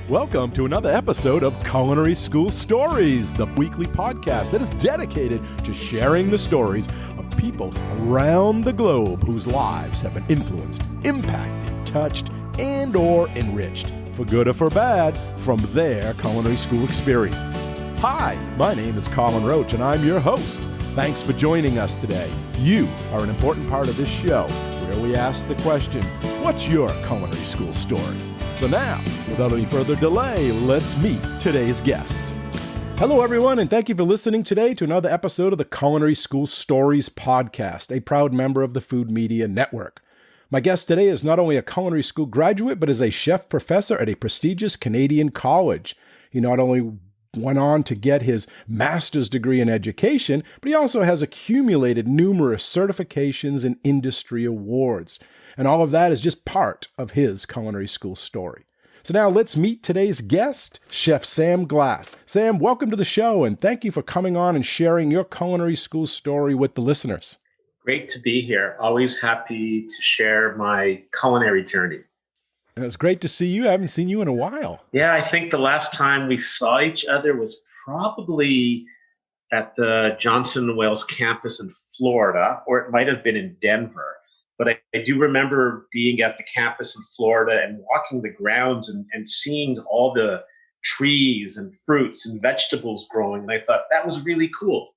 Welcome to another episode of Culinary School Stories, the weekly podcast that is dedicated to sharing the stories of people around the globe whose lives have been influenced, impacted, touched, and or enriched, for good or for bad, from their culinary school experience. Hi, my name is Colin Roach, and I'm your host. Thanks for joining us today. You are an important part of this show, where we ask the question, what's your culinary school story? So now, without any further delay, let's meet today's guest. Hello, everyone, and thank you for listening today to another episode of the Culinary School Stories podcast, a proud member of the Food Media Network. My guest today is not only a culinary school graduate, but is a chef professor at a prestigious Canadian college. He not only went on to get his master's degree in education, but he also has accumulated numerous certifications and industry awards. And all of that is just part of his culinary school story. So now let's meet today's guest, Chef Sam Glass. Sam, welcome to the show, and thank you for coming on and sharing your culinary school story with the listeners. Great to be here. Always happy to share my culinary journey. And it's great to see you. I haven't seen you in a while. Yeah, I think the last time we saw each other was probably at the Johnson & Wales campus in Florida, or it might have been in Denver. But I do remember being at the campus in Florida and walking the grounds and seeing all the trees and fruits and vegetables growing. And I thought that was really cool.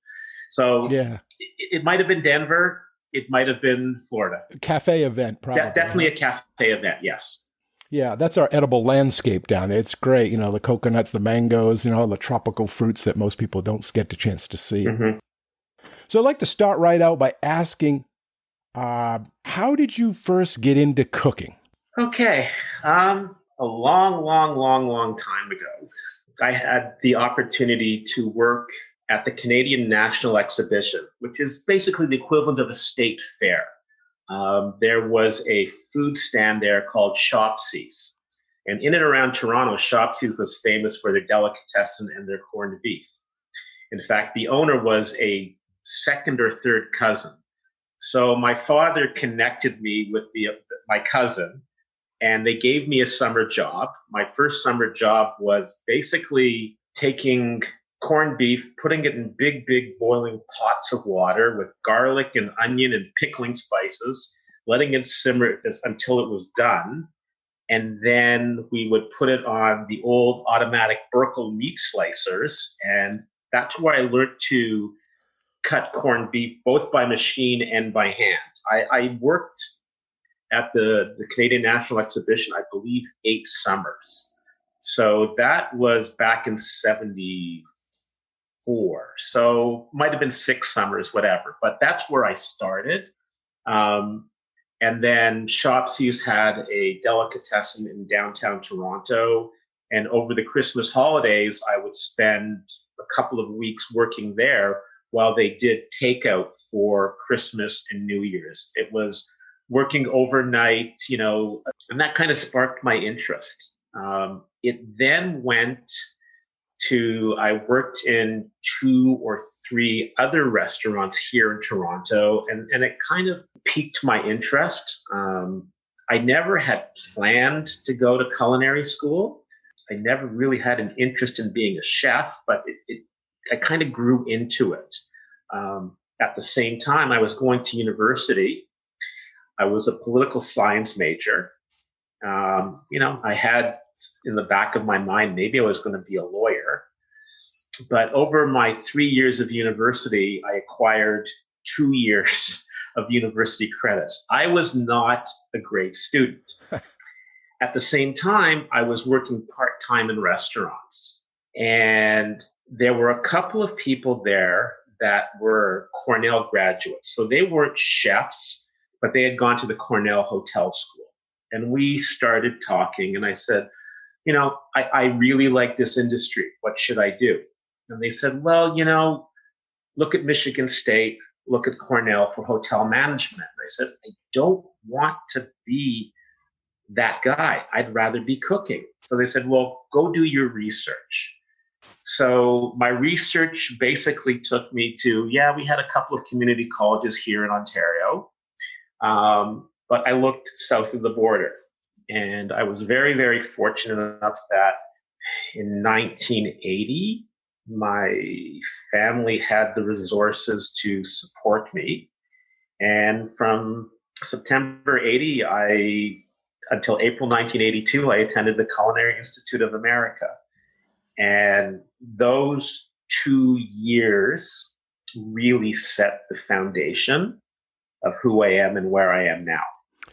So yeah, it might have been Denver. It might have been Florida. A cafe event, probably. Definitely a cafe event, yes. Yeah, that's our edible landscape down there. It's great. You know, the coconuts, the mangoes, you know, the tropical fruits that most people don't get the chance to see. Mm-hmm. So I'd like to start right out by asking, how did you first get into cooking? Okay. A long time ago, I had the opportunity to work at the Canadian National Exhibition, which is basically the equivalent of a state fair. There was a food stand there called Shopsies. And in and around Toronto, Shopsies was famous for their delicatessen and their corned beef. In fact, the owner was a second or third cousin. So my father connected me with my cousin, and they gave me a summer job. My first summer job was basically taking corned beef, putting it in big boiling pots of water with garlic and onion and pickling spices, letting it simmer until it was done. And then we would put it on the old automatic Burkle meat slicers. And that's where I learned to cut corned beef, both by machine and by hand. I worked at the Canadian National Exhibition, I believe, 8 summers. So that was back in 74. So might have been 6 summers, whatever. But that's where I started. And then Shopsies had a delicatessen in downtown Toronto. And over the Christmas holidays, I would spend a couple of weeks working there while they did takeout for Christmas and New Year's. It was working overnight, you know, and that kind of sparked my interest. It then went to, I worked in 2 or 3 other restaurants here in Toronto, and it kind of piqued my interest. I never had planned to go to culinary school. I never really had an interest in being a chef, but I kind of grew into it. At the same time, I was going to university. I was a political science major. I had in the back of my mind, maybe I was going to be a lawyer. But over my 3 years of university, I acquired 2 years of university credits. I was not a great student. At the same time, I was working part-time in restaurants. And there were a couple of people there that were Cornell graduates. So they weren't chefs, but they had gone to the Cornell Hotel School. And we started talking, and I said, you know, I really like this industry. What should I do? And they said, well, you know, look at Michigan State, look at Cornell for hotel management. And I said, I don't want to be that guy. I'd rather be cooking. So they said, well, go do your research. So my research basically took me to, we had a couple of community colleges here in Ontario, but I looked south of the border. And I was very, very fortunate enough that in 1980, my family had the resources to support me. And from September 80, until April 1982, I attended the Culinary Institute of America. And those 2 years really set the foundation of who I am and where I am now.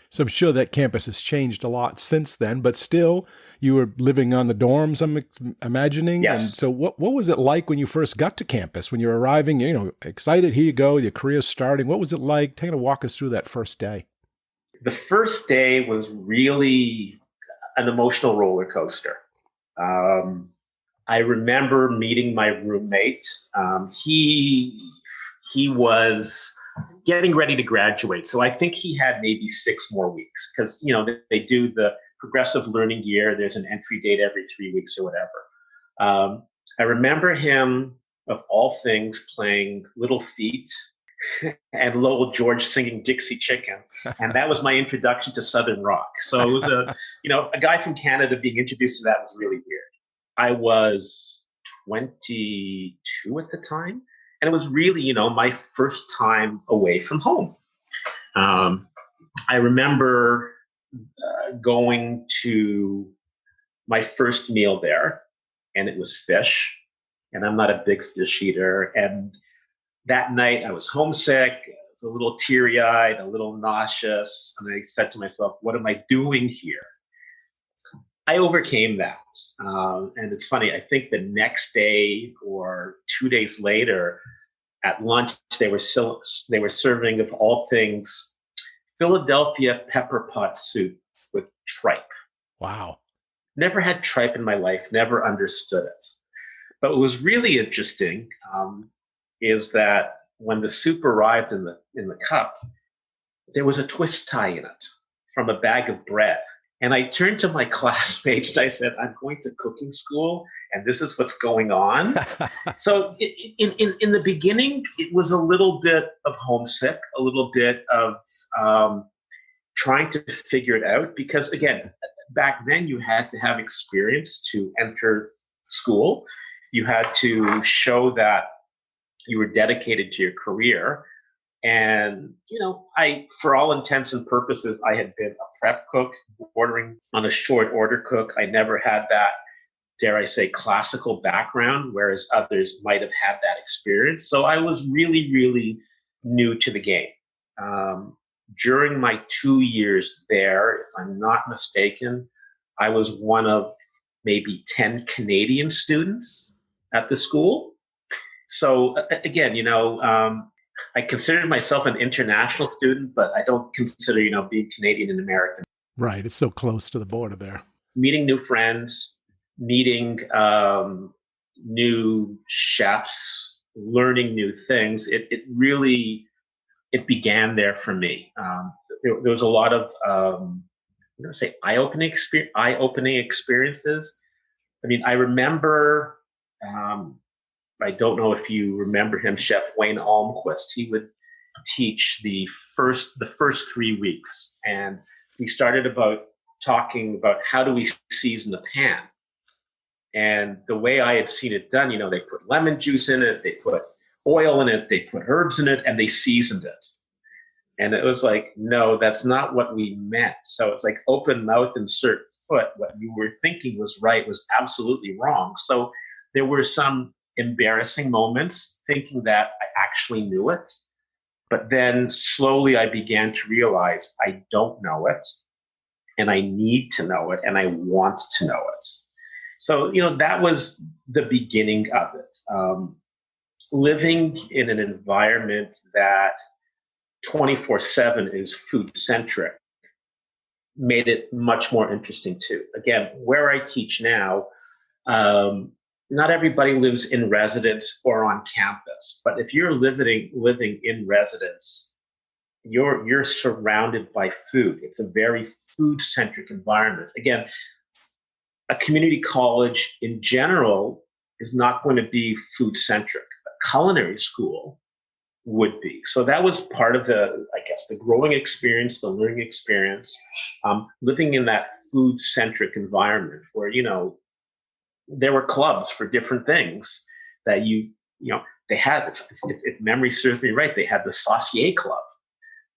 So I'm sure that campus has changed a lot since then, but still you were living on the dorms, I'm imagining. Yes. And so what was it like when you first got to campus, when you were arriving, excited, here you go, your career's starting. What was it like? Kind of walk us through that first day. The first day was really an emotional roller coaster. I remember meeting my roommate. He was getting ready to graduate. So I think he had maybe 6 more weeks because, they do the progressive learning year. There's an entry date every 3 weeks or whatever. I remember him, of all things, playing Little Feat and Lowell George singing Dixie Chicken. And that was my introduction to Southern rock. So it was a guy from Canada being introduced to that was really weird. I was 22 at the time. And it was really, my first time away from home. I remember going to my first meal there, and it was fish. And I'm not a big fish eater. And that night I was homesick. I was a little teary-eyed, a little nauseous. And I said to myself, what am I doing here? I overcame that. And it's funny, I think the next day or 2 days later at lunch, they were serving, of all things, Philadelphia pepper pot soup with tripe. Wow. Never had tripe in my life, never understood it. But what was really interesting is that when the soup arrived in the cup, there was a twist tie in it from a bag of bread. And I turned to my classmates and I said, I'm going to cooking school and this is what's going on. So in the beginning, it was a little bit of homesick, a little bit of trying to figure it out. Because again, back then you had to have experience to enter school. You had to show that you were dedicated to your career. And, for all intents and purposes, I had been a prep cook, ordering on a short order cook. I never had that, dare I say, classical background, whereas others might have had that experience. So I was really, really new to the game. During my 2 years there, if I'm not mistaken, I was one of maybe 10 Canadian students at the school. So again, I considered myself an international student, but I don't consider, being Canadian and American. Right. It's so close to the border there. Meeting new friends, meeting new chefs, learning new things. It really began there for me. There was a lot of, I'm going to say eye-opening experiences. I mean, I remember, I don't know if you remember him, Chef Wayne Almquist. He would teach the first 3 weeks, and we started talking about how do we season the pan. And the way I had seen it done, they put lemon juice in it, they put oil in it, they put herbs in it, and they seasoned it. And it was like, no, that's not what we meant. So it's like open mouth, insert foot. What you were thinking was right was absolutely wrong. So there were some embarrassing moments thinking that I actually knew it. But then slowly I began to realize I don't know it, and I need to know it, and I want to know it. So, that was the beginning of it. Living in an environment that 24/7 is food-centric made it much more interesting too. Again, where I teach now, not everybody lives in residence or on campus, but if you're living in residence, you're surrounded by food. It's a very food-centric environment. Again, a community college in general is not going to be food-centric. A culinary school would be. So that was part of the growing experience, the learning experience, living in that food-centric environment where, there were clubs for different things that they had, if memory serves me right, they had the Saucier Club.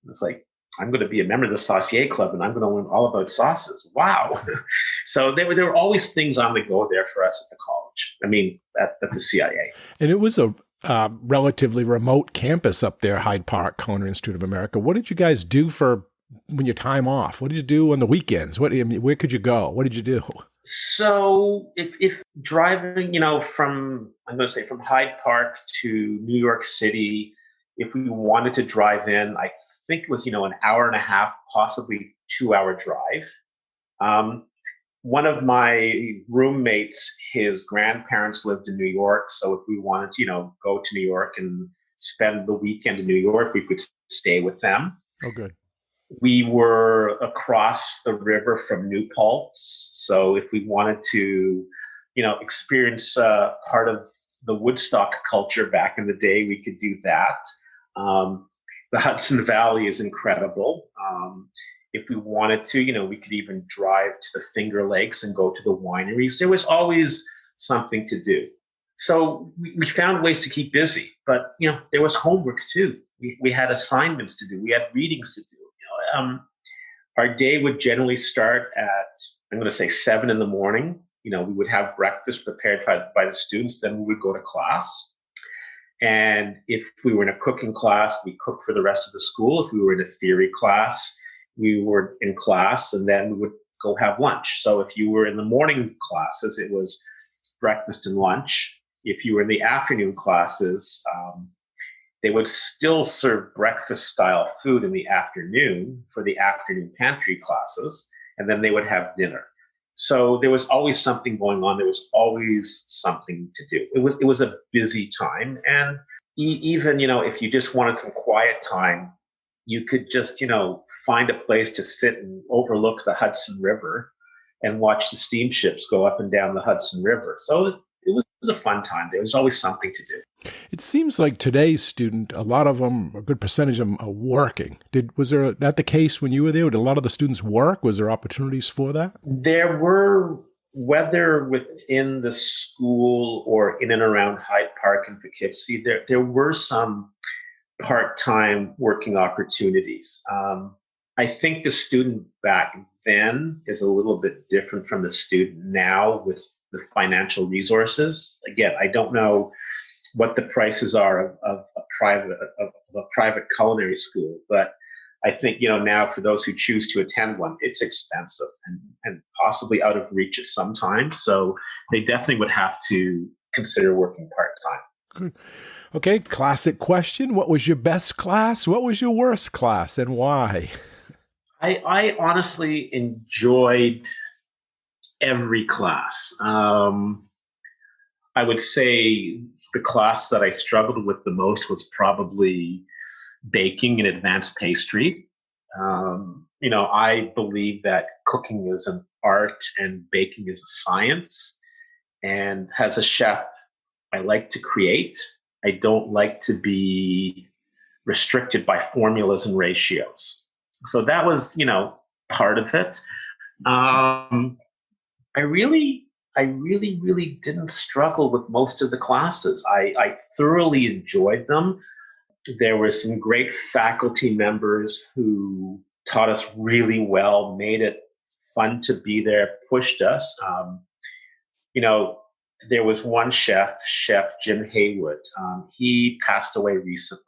It's like, I'm going to be a member of the Saucier Club and I'm going to learn all about sauces. Wow. So there were always things on the go there for us at the college. I mean, at the CIA. And it was a relatively remote campus up there, Hyde Park, Culinary Institute of America. What did you guys do for when your time off? What did you do on the weekends? Where could you go? What did you do? So if driving, from Hyde Park to New York City, if we wanted to drive in, I think it was, an hour and a half, possibly 2-hour drive. One of my roommates, his grandparents lived in New York. So if we wanted to, go to New York and spend the weekend in New York, we could stay with them. Oh, good. We were across the river from New Paltz. So if we wanted to, experience part of the Woodstock culture back in the day, we could do that. The Hudson Valley is incredible. If we wanted to, we could even drive to the Finger Lakes and go to the wineries. There was always something to do. So we found ways to keep busy, but, there was homework too. We had assignments to do. We had readings to do. Our day would generally start at, I'm going to say 7 in the morning. We would have breakfast prepared by the students. Then we would go to class. And if we were in a cooking class, we cooked for the rest of the school. If we were in a theory class, we were in class, and then we would go have lunch. So if you were in the morning classes, it was breakfast and lunch. If you were in the afternoon classes, they would still serve breakfast-style food in the afternoon for the afternoon pantry classes, and then they would have dinner. So there was always something going on. There was always something to do. It was a busy time, and even if you just wanted some quiet time, you could just find a place to sit and overlook the Hudson River and watch the steamships go up and down the Hudson River. So it was a fun time. There was always something to do. It seems like today's student, a lot of them, a good percentage of them are working. Was that the case when you were there? Did a lot of the students work? Was there opportunities for that? There were, whether within the school or in and around Hyde Park and Poughkeepsie, there were some part-time working opportunities. I think the student back then is a little bit different from the student now with the financial resources. Again, I don't know what the prices are of a private culinary school, but I think now for those who choose to attend one, it's expensive and possibly out of reach at some time. So they definitely would have to consider working part-time. Good. Okay, classic question. What was your best class? What was your worst class, and why? I honestly enjoyed every class. I would say the class that I struggled with the most was probably baking and advanced pastry. I believe that cooking is an art and baking is a science. And as a chef, I like to create. I don't like to be restricted by formulas and ratios. So that was, part of it. I really didn't struggle with most of the classes. I thoroughly enjoyed them. There were some great faculty members who taught us really well, made it fun to be there, pushed us. There was one chef Jim Haywood. He passed away recently.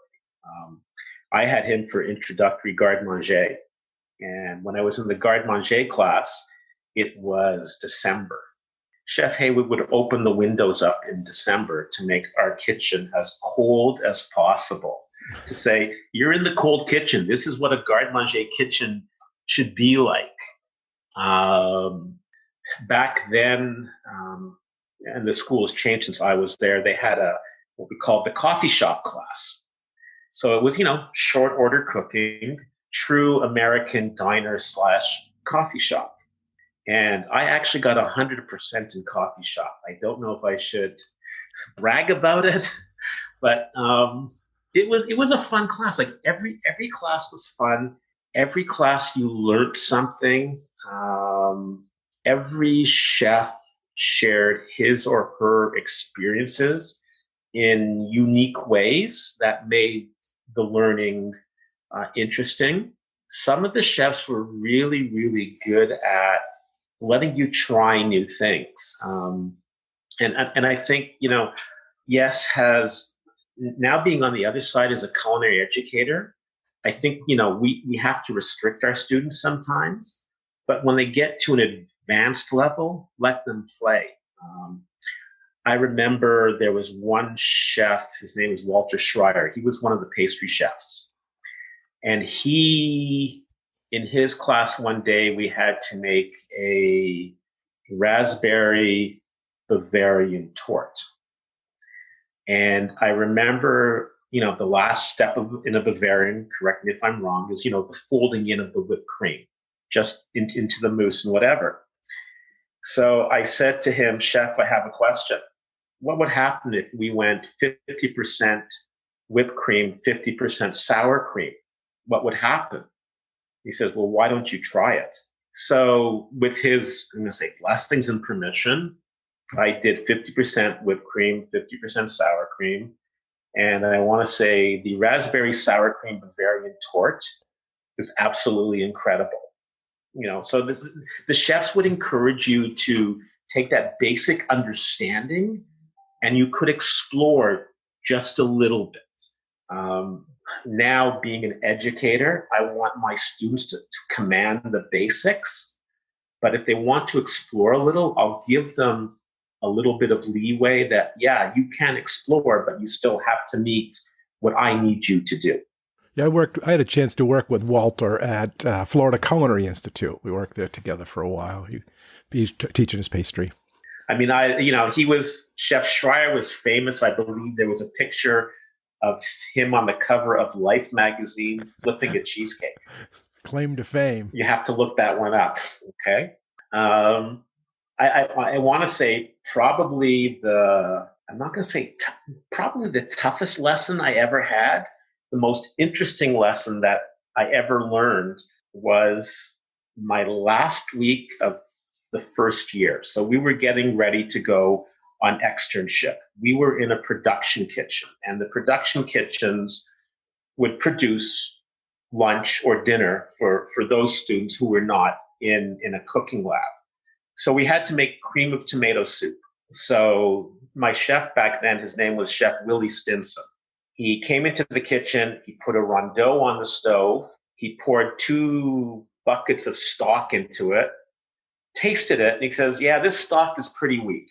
I had him for introductory garde-manger. And when I was in the garde-manger class, it was December. Chef Haywood would open the windows up in December to make our kitchen as cold as possible. To say, you're in the cold kitchen. This is what a garde-manger kitchen should be like. Back then, and the school has changed since I was there, they had what we called the coffee shop class. So it was, short order cooking, true American diner / coffee shop. And I actually got 100% in coffee shop. I don't know if I should brag about it, but it was a fun class. Like every class was fun. Every class you learned something. Every chef shared his or her experiences in unique ways that made the learning interesting. Some of the chefs were really, really good at letting you try new things. And I think, Yes has now being on the other side as a culinary educator, I think, we have to restrict our students sometimes, but when they get to an advanced level, let them play. I remember there was one chef, his name is Walter Schreier. He was one of the pastry chefs. And in his class one day, we had to make a raspberry Bavarian torte. And I remember, the last step in a Bavarian, correct me if I'm wrong, is, the folding in of the whipped cream just into the mousse and whatever. So I said to him, Chef, I have a question. What would happen if we went 50% whipped cream, 50% sour cream? What would happen? He says, well, why don't you try it? So with his, I'm going to say, blessings and permission, I did 50% whipped cream, 50% sour cream. And I want to say the raspberry sour cream Bavarian torte is absolutely incredible. So the chefs would encourage you to take that basic understanding and you could explore just a little bit. Now, being an educator, I want my students to command the basics. But if they want to explore a little, I'll give them a little bit of leeway that, yeah, you can explore, but you still have to meet what I need you to do. Yeah, I had a chance to work with Walter at Florida Culinary Institute. We worked there together for a while. He's teaching his pastry. I mean, Chef Schreier was famous. I believe there was a picture of him on the cover of Life magazine flipping a cheesecake. Claim to fame. You have to look that one up. Okay. I want to say probably probably the toughest lesson I ever had. The most interesting lesson that I ever learned was my last week of the first year. So we were getting ready to go on externship. We were in a production kitchen, and the production kitchens would produce lunch or dinner for those students who were not in a cooking lab. So we had to make cream of tomato soup. So my chef back then, his name was Chef Willie Stinson. He came into the kitchen, he put a rondeau on the stove, he poured 2 buckets of stock into it, tasted it, and he says, yeah, this stock is pretty weak.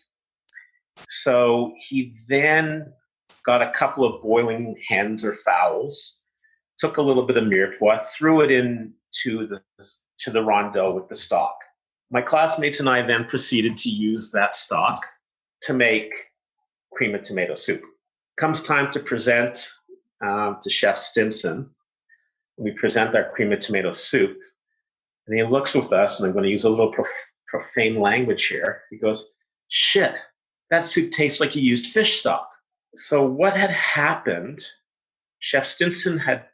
So he then got a couple of boiling hens or fowls, took a little bit of mirepoix, threw it into the rondeau with the stock. My classmates and I then proceeded to use that stock to make cream of tomato soup. Comes time to present to Chef Stinson. We present our cream of tomato soup, and he looks with us, and I'm going to use a little profane language here. He goes, shit, that soup tastes like you used fish stock. So what had happened, Chef Stinson had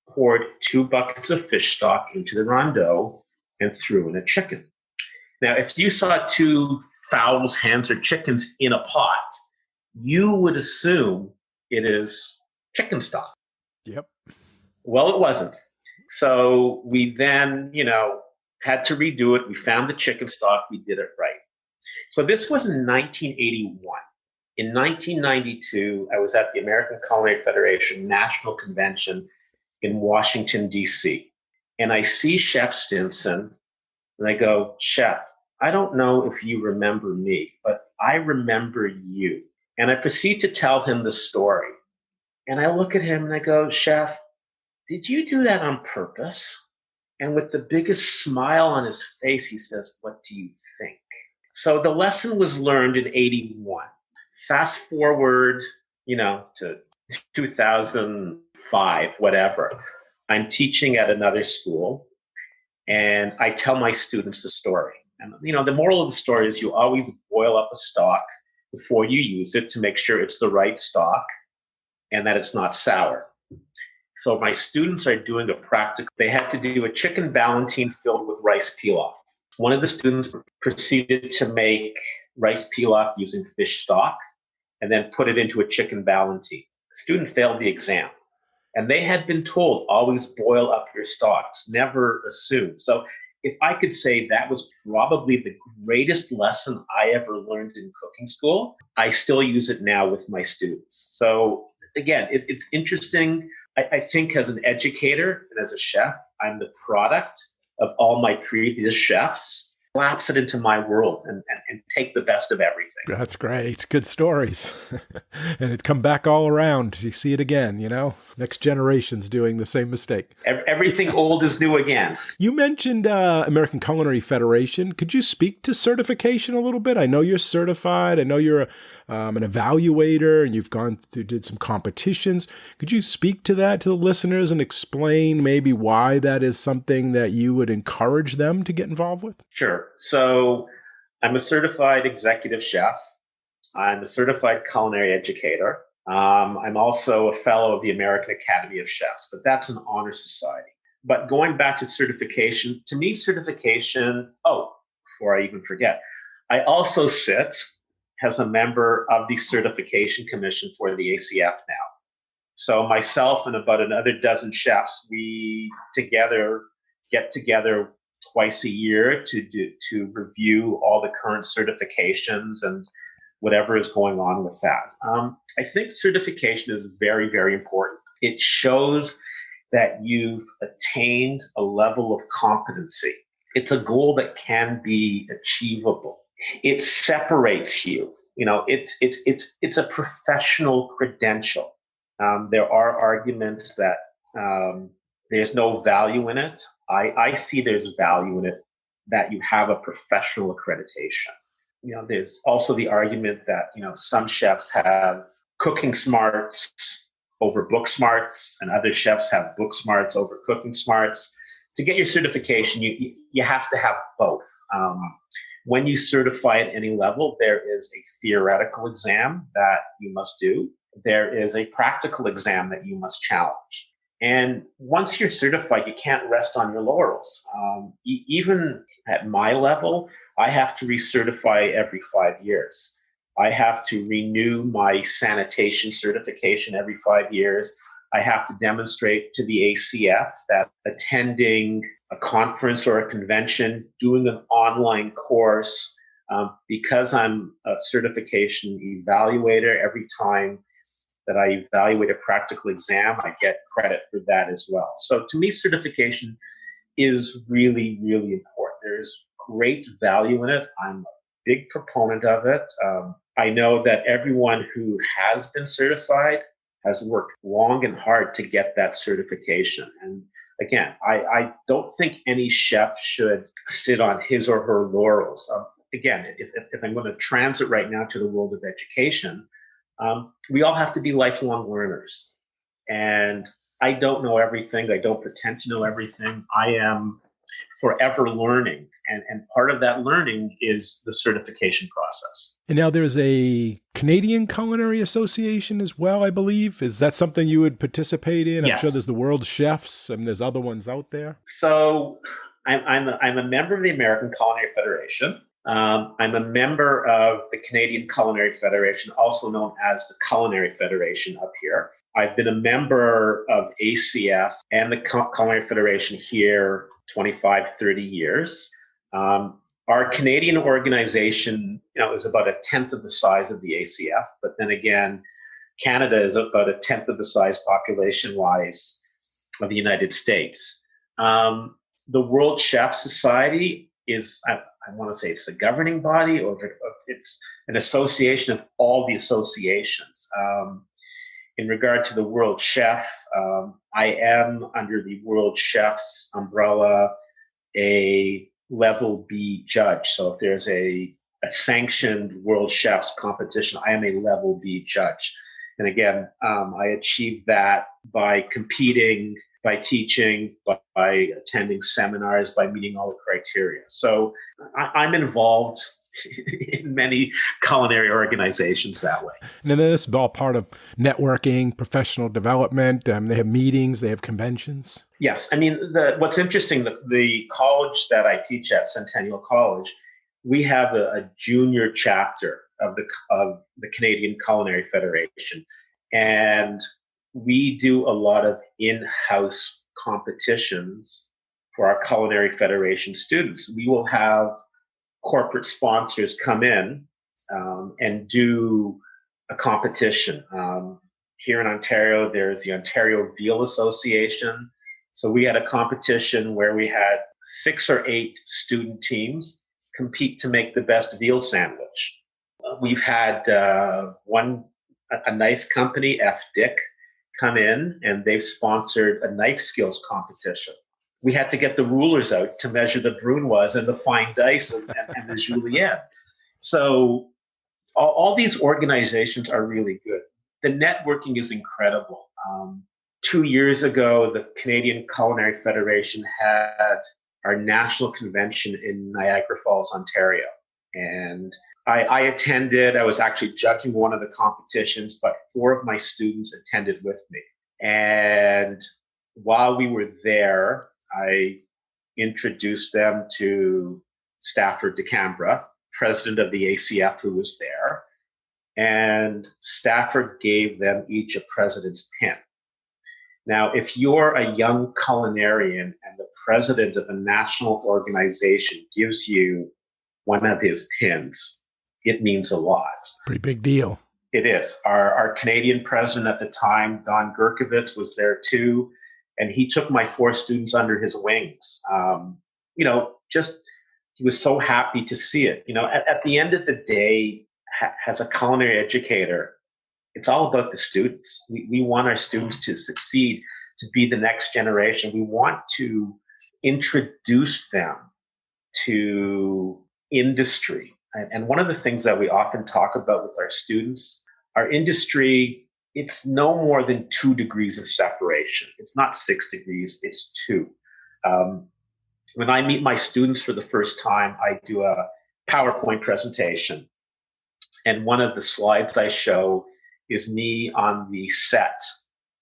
poured 2 buckets of fish stock into the rondeau and threw in a chicken. Now, if you saw 2 fowls, hens, or chickens in a pot, you would assume it is chicken stock. Yep. Well, it wasn't. So we then, had to redo it. We found the chicken stock. We did it right. So this was in 1981. In 1992, I was at the American Culinary Federation National Convention in Washington, D.C. And I see Chef Stinson, and I go, Chef, I don't know if you remember me, but I remember you. And I proceed to tell him the story. And I look at him and I go, Chef, did you do that on purpose? And with the biggest smile on his face, he says, what do you think? So the lesson was learned in 81. Fast forward, to 2005, whatever. I'm teaching at another school, and I tell my students the story. And, the moral of the story is you always boil up a stock before you use it to make sure it's the right stock and that it's not sour. So my students are doing a practical. They had to do a chicken ballantine filled with rice pilaf. One of the students proceeded to make rice pilaf using fish stock, and then put it into a chicken ballantine. The student failed the exam. And they had been told, always boil up your stocks, never assume. So if I could say that was probably the greatest lesson I ever learned in cooking school, I still use it now with my students. So again, it's interesting. I think as an educator and as a chef, I'm the product of all my previous chefs. Collapse it into my world and take the best of everything. That's great. Good stories. And it come back all around. You see it again, Next generation's doing the same mistake. Everything old is new again. You mentioned American Culinary Federation. Could you speak to certification a little bit? I know you're certified. I know you're an evaluator and you've did some competitions. Could you speak to that to the listeners and explain maybe why that is something that you would encourage them to get involved with? Sure. So I'm a certified executive chef. I'm a certified culinary educator. I'm also a fellow of the American Academy of Chefs, but that's an honor society. But going back to certification, to me, before I even forget, I also sit as a member of the certification commission for the ACF now. So myself and about another dozen chefs, we get together twice a year to review all the current certifications and whatever is going on with that. I think certification is very, very important. It shows that you've attained a level of competency. It's a goal that can be achievable. It separates you. It's a professional credential. There are arguments that there's no value in it. I see there's value in it that you have a professional accreditation. There's also the argument that, some chefs have cooking smarts over book smarts and other chefs have book smarts over cooking smarts. To get your certification, you have to have both. When you certify at any level, there is a theoretical exam that you must do. There is a practical exam that you must challenge. And once you're certified, you can't rest on your laurels. Even at my level, I have to recertify every 5 years. I have to renew my sanitation certification every 5 years. I have to demonstrate to the ACF that attending a conference or a convention, doing an online course, because I'm a certification evaluator, every time that I evaluate a practical exam, I get credit for that as well. So to me, certification is really, really important. There's great value in it. I'm a big proponent of it. I know that everyone who has been certified has worked long and hard to get that certification. And again, I don't think any chef should sit on his or her laurels. Again, if I'm going to transit right now to the world of education, we all have to be lifelong learners. And I don't know everything. I don't pretend to know everything. I am forever learning. And part of that learning is the certification process. And now there's a Canadian Culinary Association as well, I believe. Is that something you would participate in? Yes. I'm sure there's the World Chefs and there's other ones out there. So I'm a member of the American Culinary Federation. I'm a member of the Canadian Culinary Federation, also known as the Culinary Federation up here. I've been a member of ACF and the Culinary Federation here 25, 30 years. Our Canadian organization, is about a tenth of the size of the ACF, but then again, Canada is about a tenth of the size population-wise of the United States. The World Chef Society is, I want to say it's the governing body, or it's an association of all the associations. In regard to the World Chef, I am under the World Chef's umbrella a level B judge. So if there's a sanctioned World Chef's competition, I am a level B judge. And again, I achieved that by competing, by teaching, by attending seminars, by meeting all the criteria. So I'm involved in many culinary organizations that way. And then this is all part of networking, professional development. They have meetings, they have conventions. Yes. I mean, what's interesting, the college that I teach at, Centennial College, we have a junior chapter of the Canadian Culinary Federation, and we do a lot of in-house competitions for our Culinary Federation students. We will have corporate sponsors come in and do a competition. Here in Ontario, there's the Ontario Veal Association. So we had a competition where we had 6 or 8 student teams compete to make the best veal sandwich. We've had a knife company, FDIC, come in, and they've sponsored a knife skills competition. We had to get the rulers out to measure the brunoise and the fine dice and the julienne. So all these organizations are really good. The networking is incredible. 2 years ago, the Canadian Culinary Federation had our national convention in Niagara Falls, Ontario. And I attended. I was actually judging one of the competitions, but 4 of my students attended with me. And while we were there, I introduced them to Stafford DeCambra, president of the ACF, who was there. And Stafford gave them each a president's pin. Now, if you're a young culinarian and the president of a national organization gives you one of his pins, it means a lot. Pretty big deal. It is. Our Canadian president at the time, Don Gerkovitz, was there too, and he took my 4 students under his wings. He was so happy to see it. At the end of the day, as a culinary educator, it's all about the students. We want our students to succeed, to be the next generation. We want to introduce them to industry. And one of the things that we often talk about with our students, our industry, it's no more than 2 degrees of separation. It's not 6 degrees, it's 2. When I meet my students for the first time, I do a PowerPoint presentation. And one of the slides I show is me on the set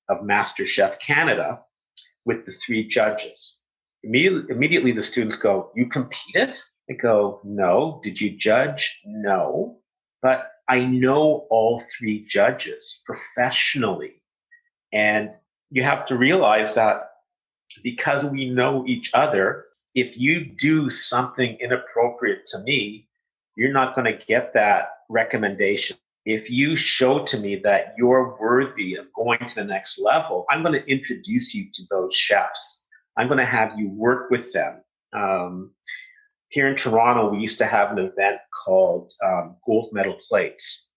of MasterChef Canada with the 3 judges. Immediately the students go, "You competed?" I go, "No." "Did you judge?" "No." But I know all 3 judges professionally. And you have to realize that because we know each other, if you do something inappropriate to me, you're not going to get that recommendation. If you show to me that you're worthy of going to the next level, I'm going to introduce you to those chefs. I'm going to have you work with them. Here in Toronto, we used to have an event called Gold Medal Plates.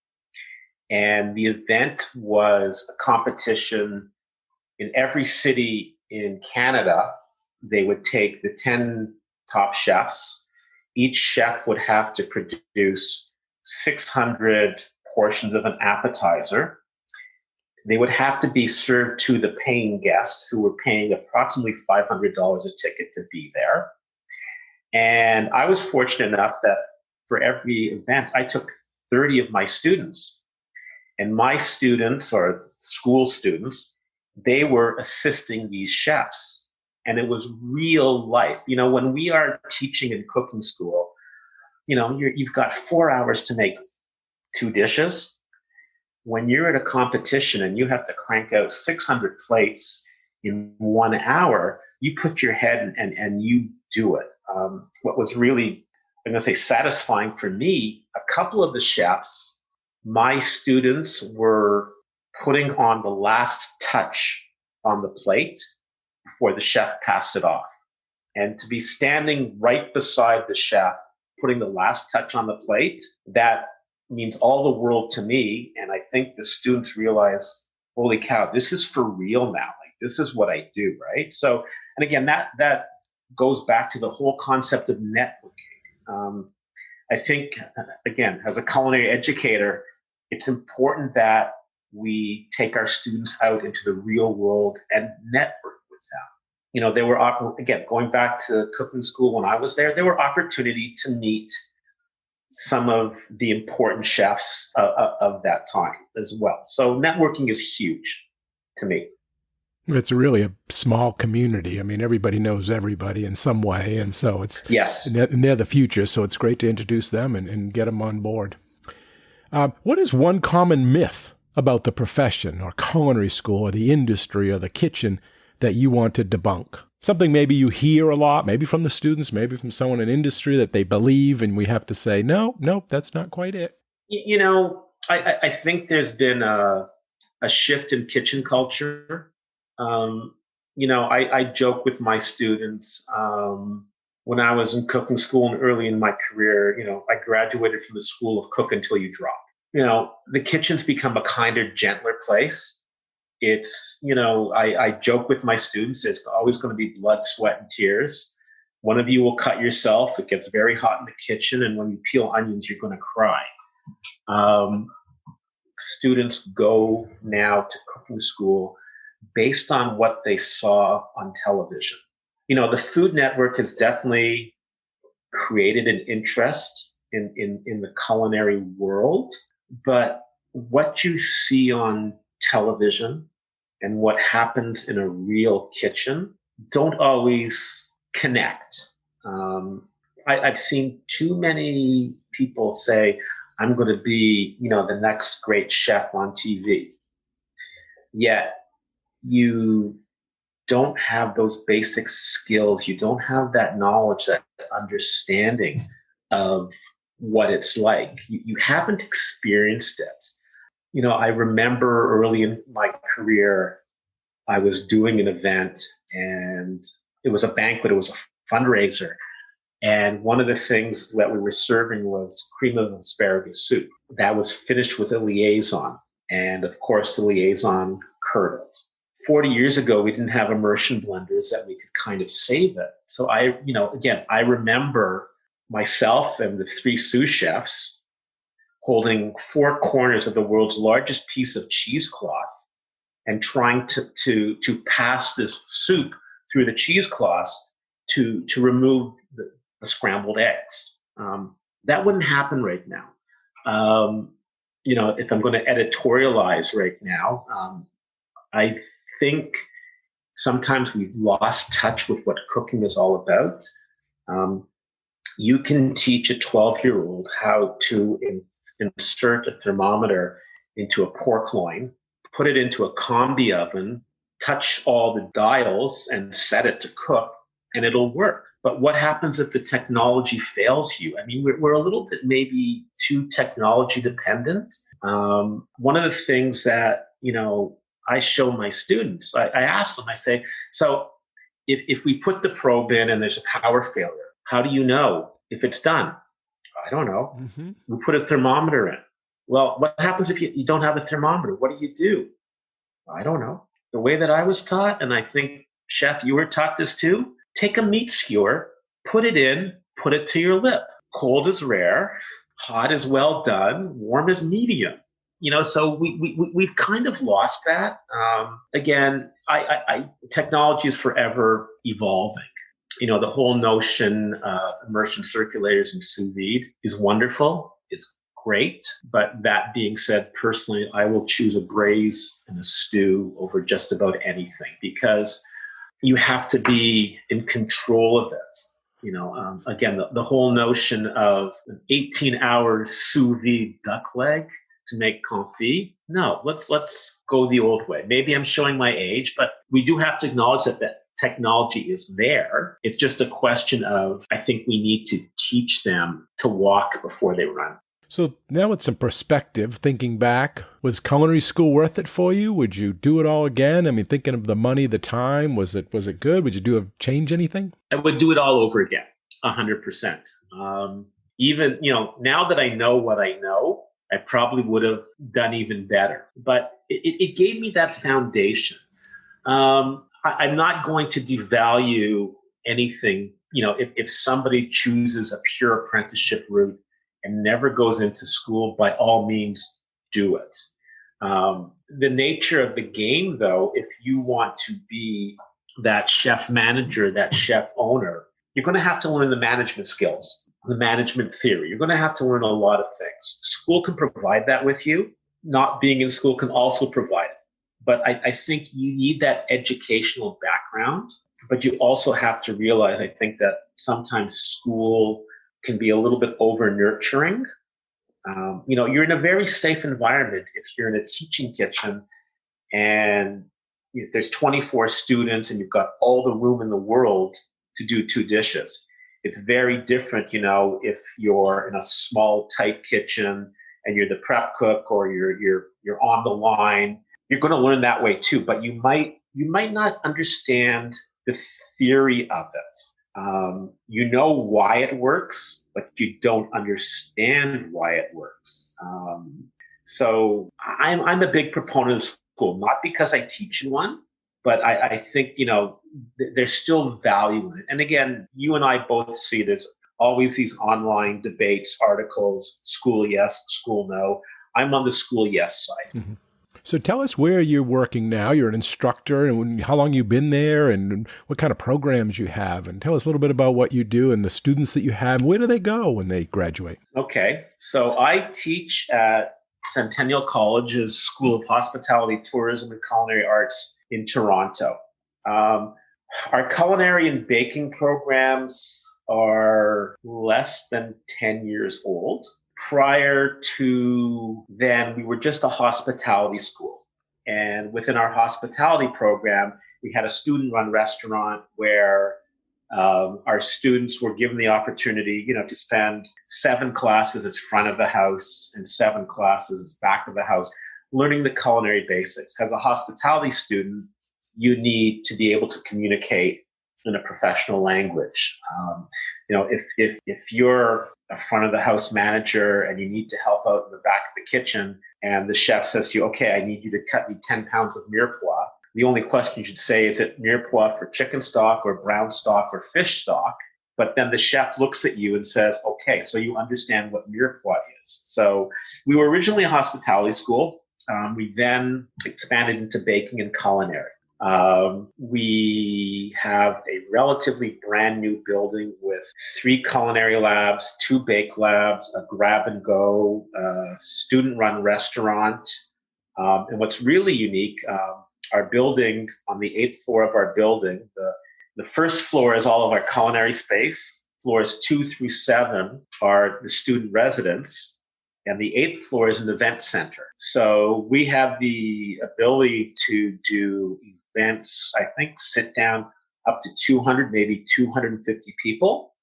And the event was a competition in every city in Canada. They would take the 10 top chefs. Each chef would have to produce 600 portions of an appetizer. They would have to be served to the paying guests, who were paying approximately $500 a ticket to be there. And I was fortunate enough that for every event, I took 30 of my students. And my students, or school students, they were assisting these chefs. And it was real life. When we are teaching in cooking school, you've got 4 hours to make 2 dishes. When you're at a competition and you have to crank out 600 plates in 1 hour, you put your head and you do it. What was really, I'm going to say, satisfying for me, a couple of the chefs, my students were putting on the last touch on the plate before the chef passed it off. And to be standing right beside the chef, putting the last touch on the plate, that means all the world to me. And I think the students realize, holy cow, this is for real now. Like, this is what I do, right? So, and again, that goes back to the whole concept of networking. I think, again, as a culinary educator, it's important that we take our students out into the real world and network with them. There were, again, going back to cooking school when I was there were opportunity to meet some of the important chefs of that time as well. So networking is huge to me. It's really a small community. I mean, everybody knows everybody in some way. And so Yes. and they're the future. So it's great to introduce them and get them on board. What is one common myth about the profession or culinary school or the industry or the kitchen that you want to debunk? Something maybe you hear a lot, maybe from the students, maybe from someone in industry that they believe, and we have to say, no, that's not quite it. I think there's been a shift in kitchen culture. I joke with my students. When I was in cooking school and early in my career, I graduated from the school of cook until you drop. The kitchen's become a kinder, gentler place. It's, I joke with my students, there's always going to be blood, sweat, and tears. One of you will cut yourself. It gets very hot in the kitchen. And when you peel onions, you're going to cry. Students go now to cooking school based on what they saw on television. The Food Network has definitely created an interest in the culinary world, but what you see on television and what happens in a real kitchen don't always connect. I've seen too many people say, I'm going to be, the next great chef on TV. Yet you don't have those basic skills. You don't have that knowledge, that understanding of what it's like. You haven't experienced it. I remember early in my career, I was doing an event and it was a banquet. It was a fundraiser. And one of the things that we were serving was cream of asparagus soup that was finished with a liaison. And of course, the liaison curdled. 40 years ago, we didn't have immersion blenders that we could kind of save it. So I remember myself and the 3 sous chefs holding 4 corners of the world's largest piece of cheesecloth and trying to pass this soup through the cheesecloth to remove the scrambled eggs. That wouldn't happen right now. If I'm going to editorialize right now, I think sometimes we've lost touch with what cooking is all about. You can teach a 12-year-old how to insert a thermometer into a pork loin, put it into a combi oven, touch all the dials and set it to cook, and it'll work. But what happens if the technology fails you? I mean, we're a little bit maybe too technology dependent. One of the things that, I show my students, I ask them, I say, so if we put the probe in and there's a power failure, how do you know if it's done? I don't know. Mm-hmm. We put a thermometer in. Well, what happens if you don't have a thermometer? What do? I don't know. The way that I was taught, and I think, Chef, you were taught this too, take a meat skewer, put it in, put it to your lip. Cold is rare, hot is well done, warm is medium. So we've kind of lost that. Again, technology is forever evolving. The whole notion of immersion circulators and sous vide is wonderful. It's great. But that being said, personally, I will choose a braise and a stew over just about anything because you have to be in control of it. Again, the whole notion of an 18-hour sous vide duck leg to make confit. No, let's go the old way. Maybe I'm showing my age, but we do have to acknowledge that technology is there. It's just a question of, I think we need to teach them to walk before they run. So now with some perspective, thinking back, was culinary school worth it for you? Would you do it all again? I mean, thinking of the money, the time, was it good? Would you change anything? I would do it all over again, 100%. Even, now that I know what I know, I probably would have done even better. But it gave me that foundation. I'm not going to devalue anything. If somebody chooses a pure apprenticeship route and never goes into school, by all means, do it. The nature of the game, though, if you want to be that chef manager, that chef owner, you're going to have to learn the management skills, the management theory. You're going to have to learn a lot of things. School can provide that with you. Not being in school can also provide it. But I think you need that educational background, but you also have to realize, I think, that sometimes school can be a little bit over nurturing. You're in a very safe environment if you're in a teaching kitchen and there's 24 students and you've got all the room in the world to do 2 dishes. It's very different, if you're in a small, tight kitchen and you're the prep cook or you're on the line. You're going to learn that way too, but you might not understand the theory of it. You know why it works, but you don't understand why it works. So I'm a big proponent of school, not because I teach in one, but I think, there's still value in it. And again, you and I both see there's always these online debates, articles, school yes, school no. I'm on the school yes side. Mm-hmm. So tell us where you're working now. You're an instructor, and how long you've been there, and what kind of programs you have. And tell us a little bit about what you do and the students that you have. Where do they go when they graduate? Okay. So I teach at Centennial College's School of Hospitality, Tourism, and Culinary Arts in Toronto. Our culinary and baking programs are less than 10 years old. Prior to then, we were just a hospitality school. And within our hospitality program, we had a student-run restaurant where our students were given the opportunity, to spend 7 classes as front of the house and 7 classes as back of the house, learning the culinary basics. As a hospitality student, you need to be able to communicate in a professional language. If you're a front of the house manager and you need to help out in the back of the kitchen and the chef says to you, okay, I need you to cut me 10 pounds of mirepoix. The only question you should say is it mirepoix for chicken stock or brown stock or fish stock? But then the chef looks at you and says, okay, so you understand what mirepoix is. So we were originally a hospitality school. We then expanded into baking and culinary. We have a relatively brand new building with 3 culinary labs, 2 bake labs, a grab and go, student-run restaurant. And what's really unique, our building on the 8th floor of our building, the first floor is all of our culinary space. Floors 2 through 7 are the student residence. And the 8th floor is an event center. So we have the ability to do events, I think, sit down up to 200, maybe 250 people.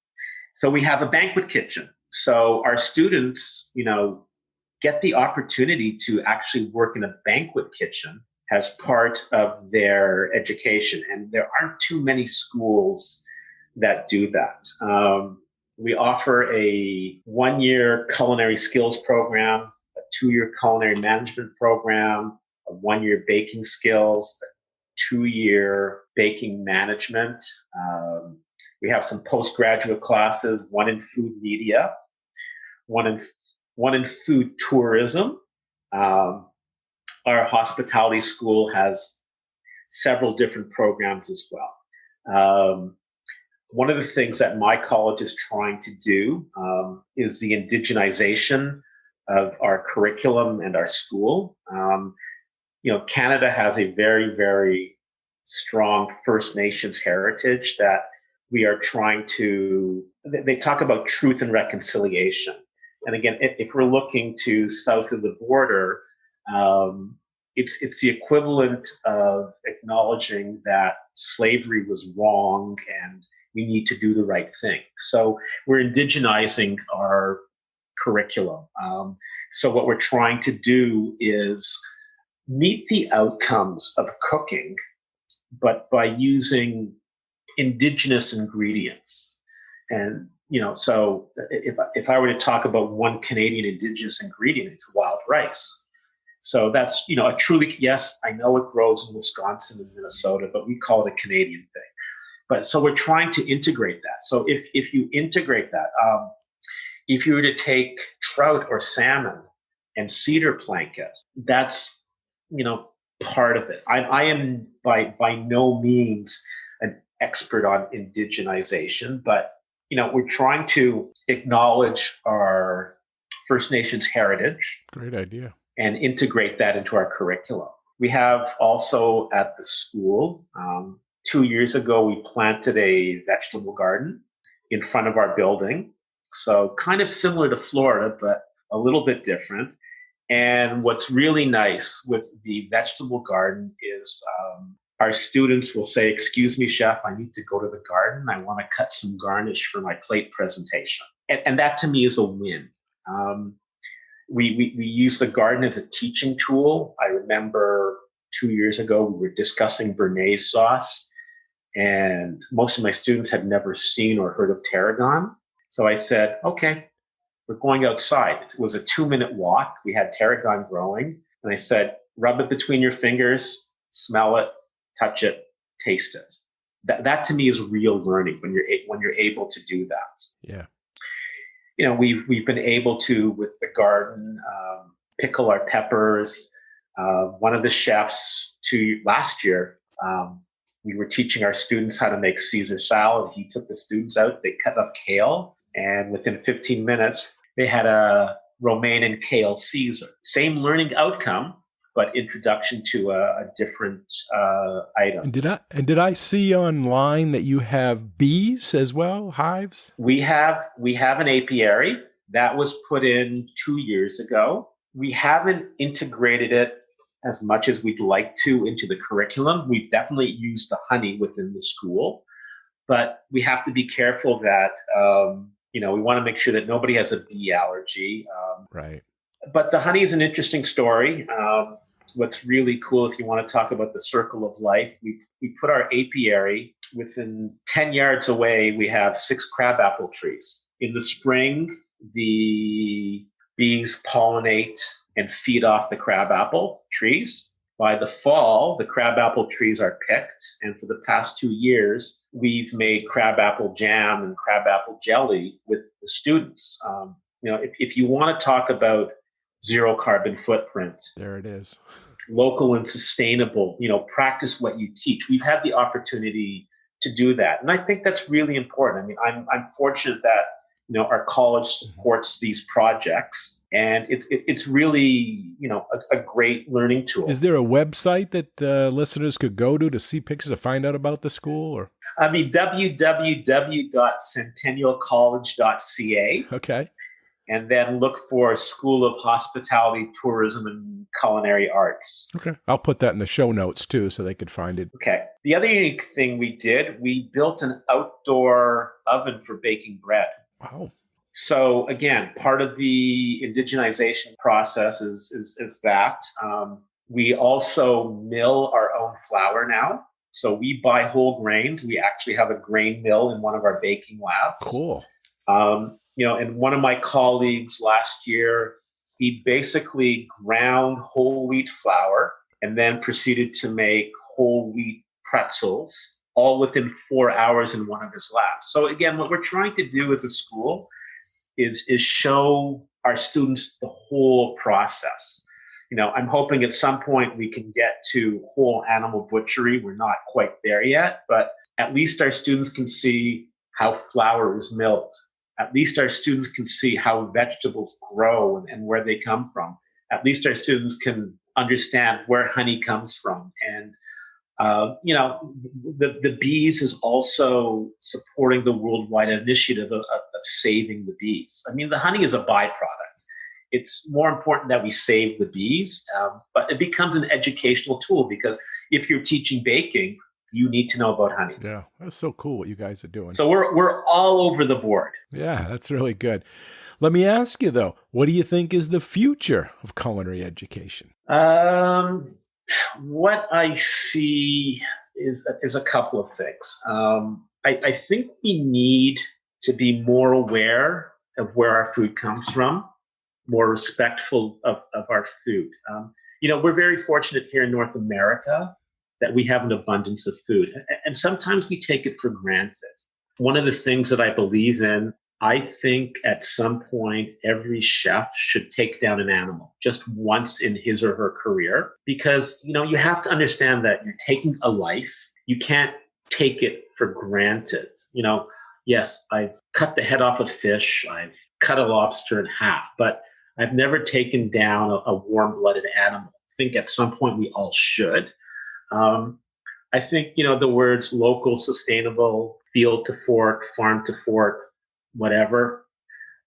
So we have a banquet kitchen. So our students, get the opportunity to actually work in a banquet kitchen as part of their education. And there aren't too many schools that do that. We offer a 1-year culinary skills program, a 2-year culinary management program, a 1-year baking skills, a 2-year baking management. We have some postgraduate classes, 1 in food media, 1 in food tourism. Our hospitality school has several different programs as well. One of the things that my college is trying to do is the indigenization of our curriculum and our school. Canada has a very, very strong First Nations heritage that we are trying to, they talk about truth and reconciliation. And again, if we're looking to south of the border, it's the equivalent of acknowledging that slavery was wrong and we need to do the right thing. So we're indigenizing our curriculum. So what we're trying to do is meet the outcomes of cooking, but by using indigenous ingredients. And, so if I were to talk about one Canadian indigenous ingredient, it's wild rice. So that's, a truly, yes, I know it grows in Wisconsin and Minnesota, but we call it a Canadian thing. But so we're trying to integrate that. So if you integrate that, if you were to take trout or salmon and cedar planket, that's, part of it. I am by no means an expert on indigenization, but, we're trying to acknowledge our First Nations heritage. Great idea. And integrate that into our curriculum. We have also at the school, 2 years ago, we planted a vegetable garden in front of our building. So kind of similar to Florida, but a little bit different. And what's really nice with the vegetable garden is our students will say, "Excuse me, chef, I need to go to the garden. I want to cut some garnish for my plate presentation." And that to me is a win. We use the garden as a teaching tool. I remember 2 years ago, we were discussing béarnaise sauce, and most of my students had never seen or heard of tarragon. So I said, okay, we're going outside. It was a 2-minute walk. We had tarragon growing. And I said, rub it between your fingers, smell it, touch it, taste it. That to me is real learning when you're able to do that. Yeah. We've been able to, with the garden, pickle our peppers. One of the chefs last year, we were teaching our students how to make Caesar salad. He took the students out, they cut up kale, and within 15 minutes, they had a romaine and kale Caesar. Same learning outcome, but introduction to a different item. And did I see online that you have bees as well, hives? We have an apiary that was put in 2 years ago. We haven't integrated it as much as we'd like to into the curriculum. We've definitely used the honey within the school, but we have to be careful that we want to make sure that nobody has a bee allergy. Right. But the honey is an interesting story. What's really cool, if you want to talk about the circle of life, we put our apiary within 10 yards away. We have 6 crabapple trees. In the spring, the bees pollinate and feed off the crabapple trees. By the fall, the crabapple trees are picked. And for the past 2 years, we've made crabapple jam and crabapple jelly with the students. If you want to talk about zero carbon footprint, there it is. Local and sustainable, practice what you teach. We've had the opportunity to do that. And I think that's really important. I mean, I'm fortunate that, our college supports these projects, and it's really, a great learning tool. Is there a website that the listeners could go to see pictures or find out about the school? Or www.centennialcollege.ca. Okay. And then look for School of Hospitality, Tourism, and Culinary Arts. Okay. I'll put that in the show notes too, so they could find it. Okay. The other unique thing we built an outdoor oven for baking bread. Wow. So again, part of the indigenization process is that. We also mill our own flour now. So we buy whole grains. We actually have a grain mill in one of our baking labs. Cool. And one of my colleagues last year, he basically ground whole wheat flour and then proceeded to make whole wheat pretzels, all within 4 hours in one of his labs. So again, what we're trying to do as a school is show our students the whole process. I'm hoping at some point we can get to whole animal butchery. We're not quite there yet, but at least our students can see how flour is milled. At least our students can see how vegetables grow and where they come from. At least our students can understand where honey comes from. And, the bees is also supporting the worldwide initiative of saving the bees. I mean, the honey is a byproduct. It's more important that we save the bees, but it becomes an educational tool because if you're teaching baking, you need to know about honey. Yeah, that's so cool what you guys are doing. So we're all over the board. Yeah, that's really good. Let me ask you, though, what do you think is the future of culinary education? What I see is a couple of things. I think we need to be more aware of where our food comes from, more respectful of our food. We're very fortunate here in North America that we have an abundance of food. And sometimes we take it for granted. One of the things that I believe in, I think at some point every chef should take down an animal just once in his or her career, because you have to understand that you're taking a life. You can't take it for granted. Yes, I've cut the head off a fish, I've cut a lobster in half, but I've never taken down a warm-blooded animal. think at some point we all should. I think, the words local, sustainable, field to fork, farm to fork, whatever,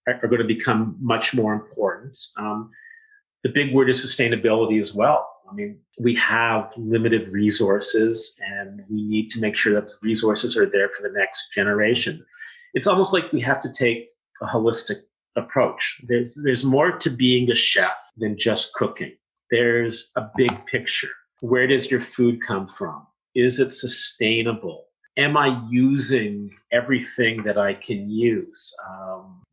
are going to become much more important. The big word is sustainability as well. I mean, we have limited resources and we need to make sure that the resources are there for the next generation. It's almost like we have to take a holistic approach. There's more to being a chef than just cooking. There's a big picture. Where does your food come from? Is it sustainable? Am I using everything that I can use?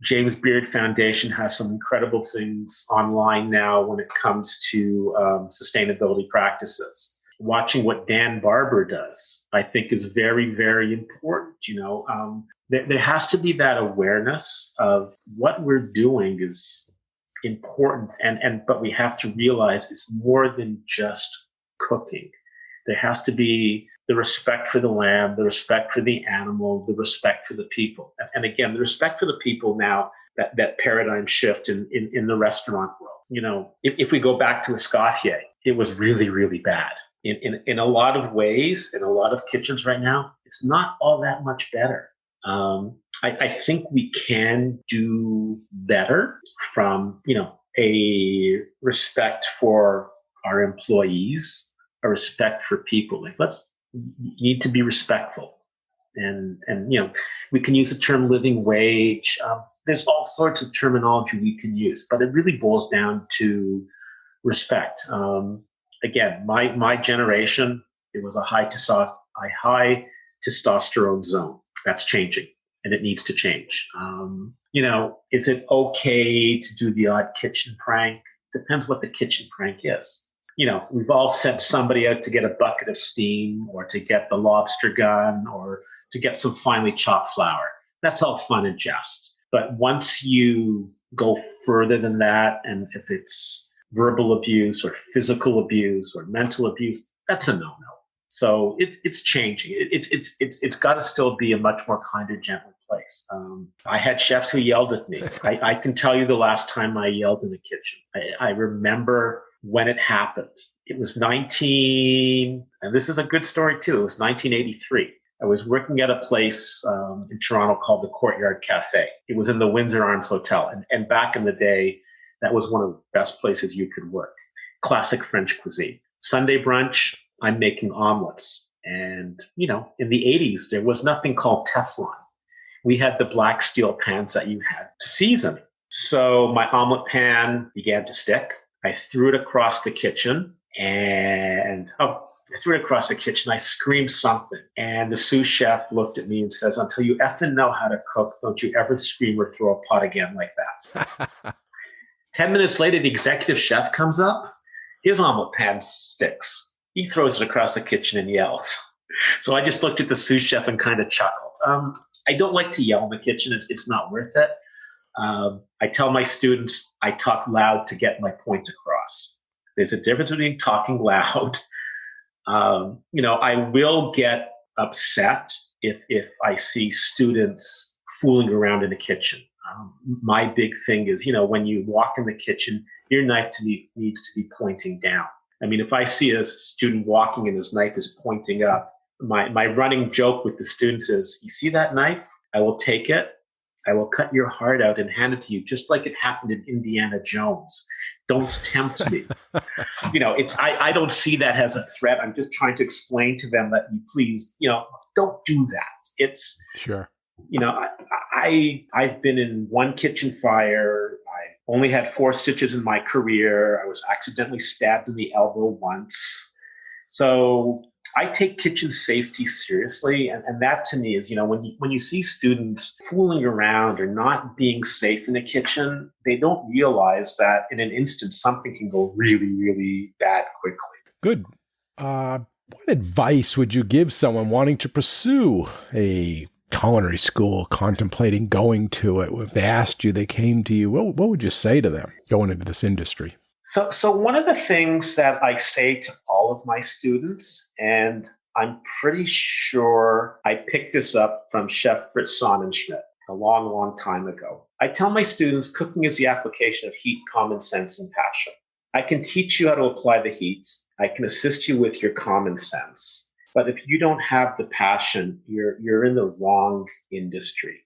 James Beard Foundation has some incredible things online now when it comes to sustainability practices. Watching what Dan Barber does, I think, is very, very important. There has to be that awareness of what we're doing is important, but we have to realize it's more than just cooking. There has to be the respect for the land, the respect for the animal, the respect for the people. And again, the respect for the people now, that paradigm shift in the restaurant world. If we go back to Escoffier, it was really, really bad. In a lot of ways, in a lot of kitchens right now, it's not all that much better. I think we can do better from, a respect for our employees, a respect for people. You need to be respectful. And we can use the term living wage. There's all sorts of terminology we can use, but it really boils down to respect. Again, my generation, it was a high testosterone zone. That's changing, and it needs to change. Is it okay to do the odd kitchen prank? Depends what the kitchen prank is. We've all sent somebody out to get a bucket of steam or to get the lobster gun or to get some finely chopped flour. That's all fun and jest. But once you go further than that, and if it's verbal abuse or physical abuse or mental abuse, that's a no-no. So it's changing. It's got to still be a much more kinder, gentler place. I had chefs who yelled at me. I can tell you the last time I yelled in the kitchen. I remember when it happened. It was and this is a good story too, it was 1983. I was working at a place in Toronto called the Courtyard Cafe. It was in the Windsor Arms Hotel. And back in the day, that was one of the best places you could work. Classic French cuisine. Sunday brunch, I'm making omelets. And, in the 80s, there was nothing called Teflon. We had the black steel pans that you had to season. So my omelet pan began to stick. I threw it across the kitchen I screamed something. And the sous chef looked at me and says, until you effing know how to cook, don't you ever scream or throw a pot again like that. 10 minutes later, the executive chef comes up. His omelet pan sticks. He throws it across the kitchen and yells. So I just looked at the sous chef and kind of chuckled. I don't like to yell in the kitchen. It's not worth it. I tell my students, I talk loud to get my point across. There's a difference between talking loud. I will get upset if I see students fooling around in the kitchen. My big thing is, when you walk in the kitchen, your knife needs to be pointing down. I mean, if I see a student walking and his knife is pointing up, my running joke with the students is, you see that knife? I will take it. I will cut your heart out and hand it to you, just like it happened in Indiana Jones. Don't tempt me. I don't see that as a threat. I'm just trying to explain to them that you please, don't do that. It's sure. I've been in one kitchen fire. I only had 4 stitches in my career. I was accidentally stabbed in the elbow once. So I take kitchen safety seriously, and that to me is, when you see students fooling around or not being safe in the kitchen, they don't realize that in an instant something can go really, really bad quickly. Good. What advice would you give someone wanting to pursue a culinary school, contemplating going to it? If they asked you, they came to you, what would you say to them going into this industry? So one of the things that I say to all of my students, and I'm pretty sure I picked this up from Chef Fritz Sonnenschmidt a long, long time ago. I tell my students, cooking is the application of heat, common sense, and passion. I can teach you how to apply the heat. I can assist you with your common sense. But if you don't have the passion, you're in the wrong industry.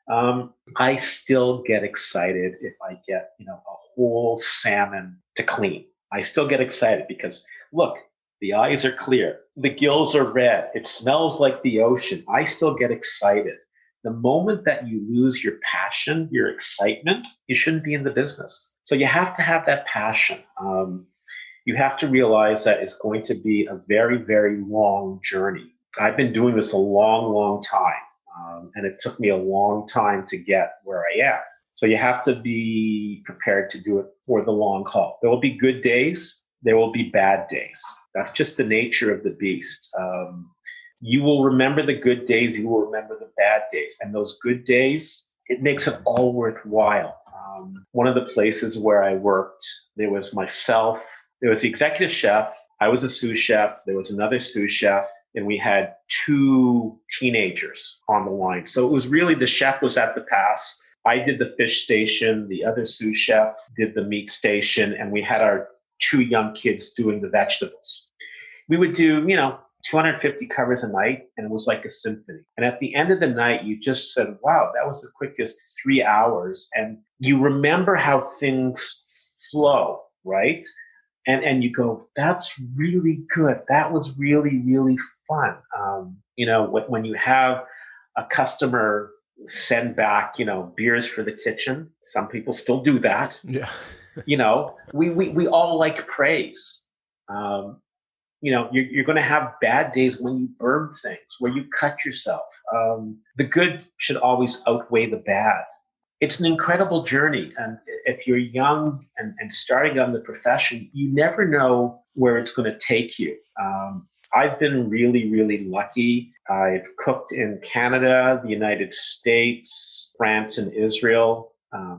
I still get excited if I get, a whole salmon to clean. I still get excited because look, the eyes are clear, the gills are red, it smells like the ocean. I still get excited. The moment that you lose your passion, your excitement, you shouldn't be in the business. So you have to have that passion. You have to realize that it's going to be a very, very long journey. I've been doing this a long, long time, and it took me a long time to get where I am. So you have to be prepared to do it for the long haul. There will be good days. There will be bad days. That's just the nature of the beast. You will remember the good days. You will remember the bad days. And those good days, it makes it all worthwhile. One of the places where I worked, there was myself, there was the executive chef, I was a sous chef, there was another sous chef, and we had 2 teenagers on the line. So it was really, the chef was at the pass. I did the fish station, the other sous chef did the meat station, and we had our 2 young kids doing the vegetables. We would do, 250 covers a night, and it was like a symphony. And at the end of the night, you just said, wow, that was the quickest 3 hours. And you remember how things flow, right? And you go, that's really good. That was really, really fun. When you have a customer send back, beers for the kitchen, some people still do that. Yeah. We all like praise. You're going to have bad days when you burn things, where you cut yourself. The good should always outweigh the bad. It's an incredible journey. And if you're young and starting on the profession, you never know where it's going to take you. I've been really, really lucky. I've cooked in Canada, the United States, France, and Israel.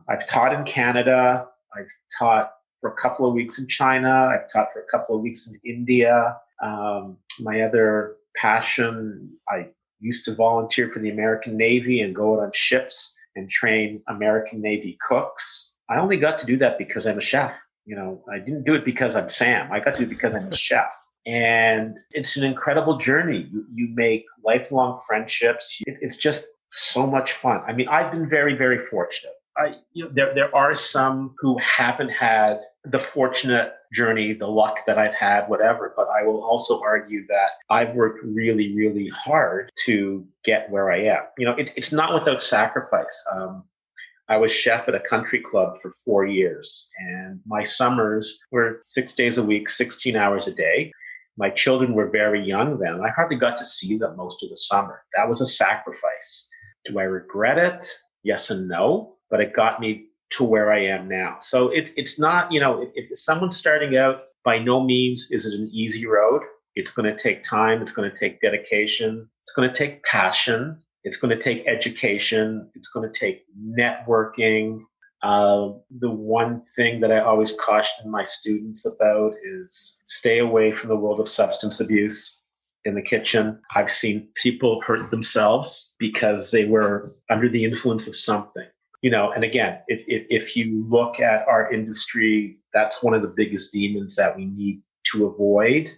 I've taught in Canada. I've taught for a couple of weeks in China. I've taught for a couple of weeks in India. My other passion, I used to volunteer for the American Navy and go out on ships and train American Navy cooks. I only got to do that because I'm a chef. I didn't do it because I'm Sam. I got to do it because I'm a chef. And it's an incredible journey. You make lifelong friendships. It's just so much fun. I mean, I've been very, very fortunate. There are some who haven't had the fortunate journey, the luck that I've had, whatever. But I will also argue that I've worked really, really hard to get where I am. It's not without sacrifice. I was chef at a country club for 4 years, and my summers were 6 days a week, 16 hours a day. My children were very young then. I hardly got to see them most of the summer. That was a sacrifice. Do I regret it? Yes and no, but it got me to where I am now. So it's not, if someone's starting out, by no means is it an easy road. It's going to take time. It's going to take dedication. It's going to take passion. It's going to take education. It's going to take networking. The one thing that I always caution my students about is stay away from the world of substance abuse in the kitchen. I've seen people hurt themselves because they were under the influence of something. And again, if you look at our industry, that's one of the biggest demons that we need to avoid.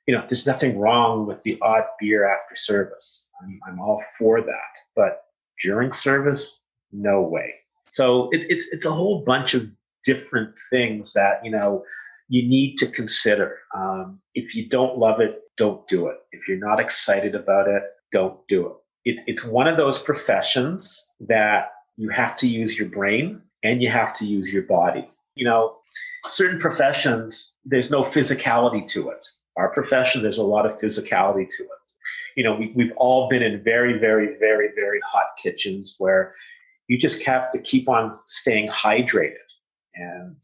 There's nothing wrong with the odd beer after service. I'm all for that. But during service, no way. So it's a whole bunch of different things that, you need to consider. If you don't love it, don't do it. If you're not excited about it, don't do it. It's one of those professions that you have to use your brain and you have to use your body. Certain professions, there's no physicality to it. Our profession, there's a lot of physicality to it. We've all been in very, very, very, very hot kitchens where you just have to keep on staying hydrated. And,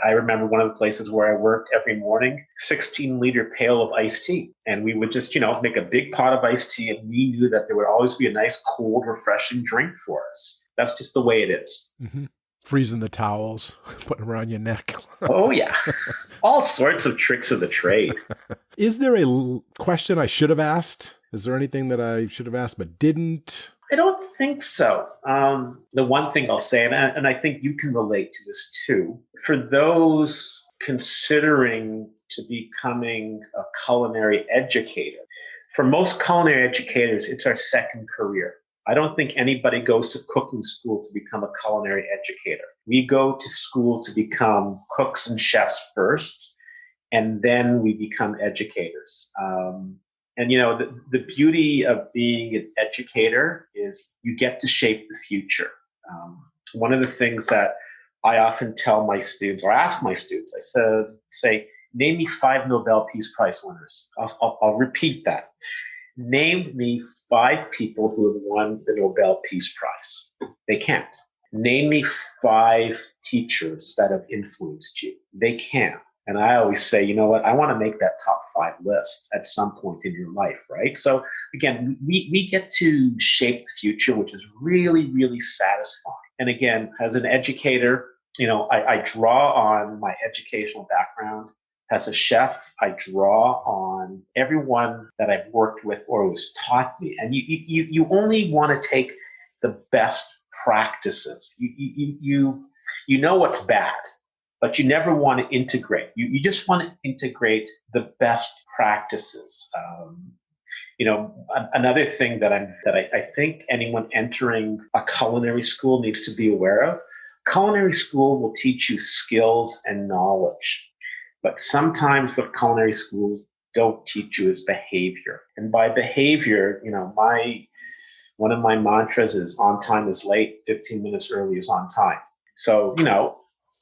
I remember one of the places where I worked every morning, 16-liter pail of iced tea. And we would just, make a big pot of iced tea, and we knew that there would always be a nice, cold, refreshing drink for us. That's just the way it is. Mm-hmm. Freezing the towels, putting them around your neck. Oh, yeah. All sorts of tricks of the trade. Is there a question I should have asked? Is there anything that I should have asked but didn't? I don't think so. The one thing I'll say, and I think you can relate to this too, for those considering to becoming a culinary educator. For most culinary educators, it's our second career. I don't think anybody goes to cooking school to become a culinary educator. We go to school to become cooks and chefs first, and then we become educators. And the beauty of being an educator is you get to shape the future. One of the things that I often tell my students, or ask my students, say, name me 5 Nobel Peace Prize winners. I'll repeat that. Name me 5 people who have won the Nobel Peace Prize. They can't. Name me 5 teachers that have influenced you. They can't. And I always say, you know what? I want to make that top 5 list at some point in your life, right? So again, we get to shape the future, which is really, really satisfying. And again, as an educator, I draw on my educational background. As a chef, I draw on everyone that I've worked with or who's taught me. And you only want to take the best practices. You know what's bad, but you never want to integrate. You just want to integrate the best practices. Another thing that I think anyone entering a culinary school needs to be aware of. Culinary school will teach you skills and knowledge. But sometimes what culinary schools don't teach you is behavior. And by behavior, one of my mantras is on time is late, 15 minutes early is on time. So,